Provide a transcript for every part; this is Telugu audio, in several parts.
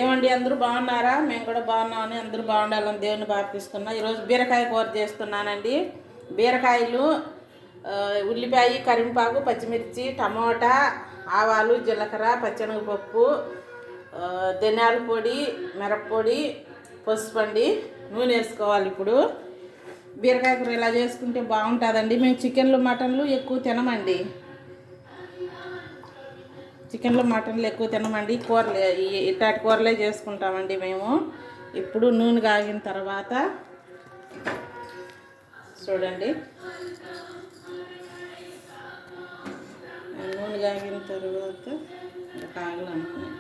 ఏమండి అందరూ బాగున్నారా? మేము కూడా బాగున్నామని అందరూ బాగుండాలని దేవుని ప్రార్థిస్తున్నా. ఈరోజు బీరకాయ కూర చేస్తున్నానండి. బీరకాయలు, ఉల్లిపాయ, కరివేపాకు, పచ్చిమిర్చి, టమోటా, ఆవాలు, జీలకర్ర, పచ్చెనగపప్పు, ధనియాల పొడి, మిరప్పొడి, పసుపు అండి. నూనె వేసుకోవాలి. ఇప్పుడు బీరకాయ కూర ఇలా చేసుకుంటే బాగుంటుందండి. మేము చికెన్లు మటన్లు ఎక్కువ తినమండి. చికెన్లు మటన్లు ఎక్కువ తినమండి. కూరలు ఇట్లాంటి కూరలే చేసుకుంటామండి మేము. ఇప్పుడు నూనె కాగిన తర్వాత చూడండి, నూనె కాగిన తర్వాత కాగలనుకున్నాను.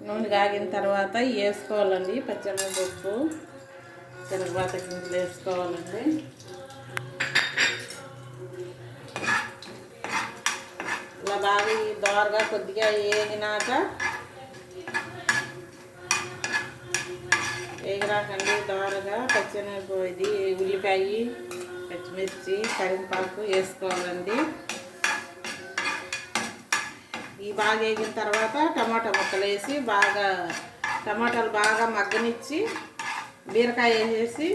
నూనె కాగిన తర్వాత వేసుకోవాలండి. పచ్చెనగపప్పు, శనగపాత గింజలు వేసుకోవాలండి. ఇలా బాగా దోరగా కొద్దిగా వేగినాకండి దోరగా పచ్చెనగపప్పు, ఉల్లిపాయ, పచ్చిమిర్చి, కరివేపాకు వేసుకోవాలండి. ఈ బాగా వేగిన తర్వాత టమాటా ముక్కలు వేసి టమాటాలు బాగా మగ్గనిచ్చి బీరకాయ వేసేసి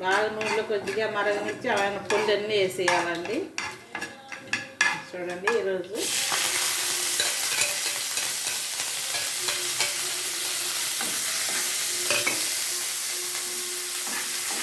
బాగా నూనెలో కొద్దిగా మరగనిచ్చి అవన్నీ పొళ్ళు అన్నీ వేసేయాలండి. చూడండి ఈరోజు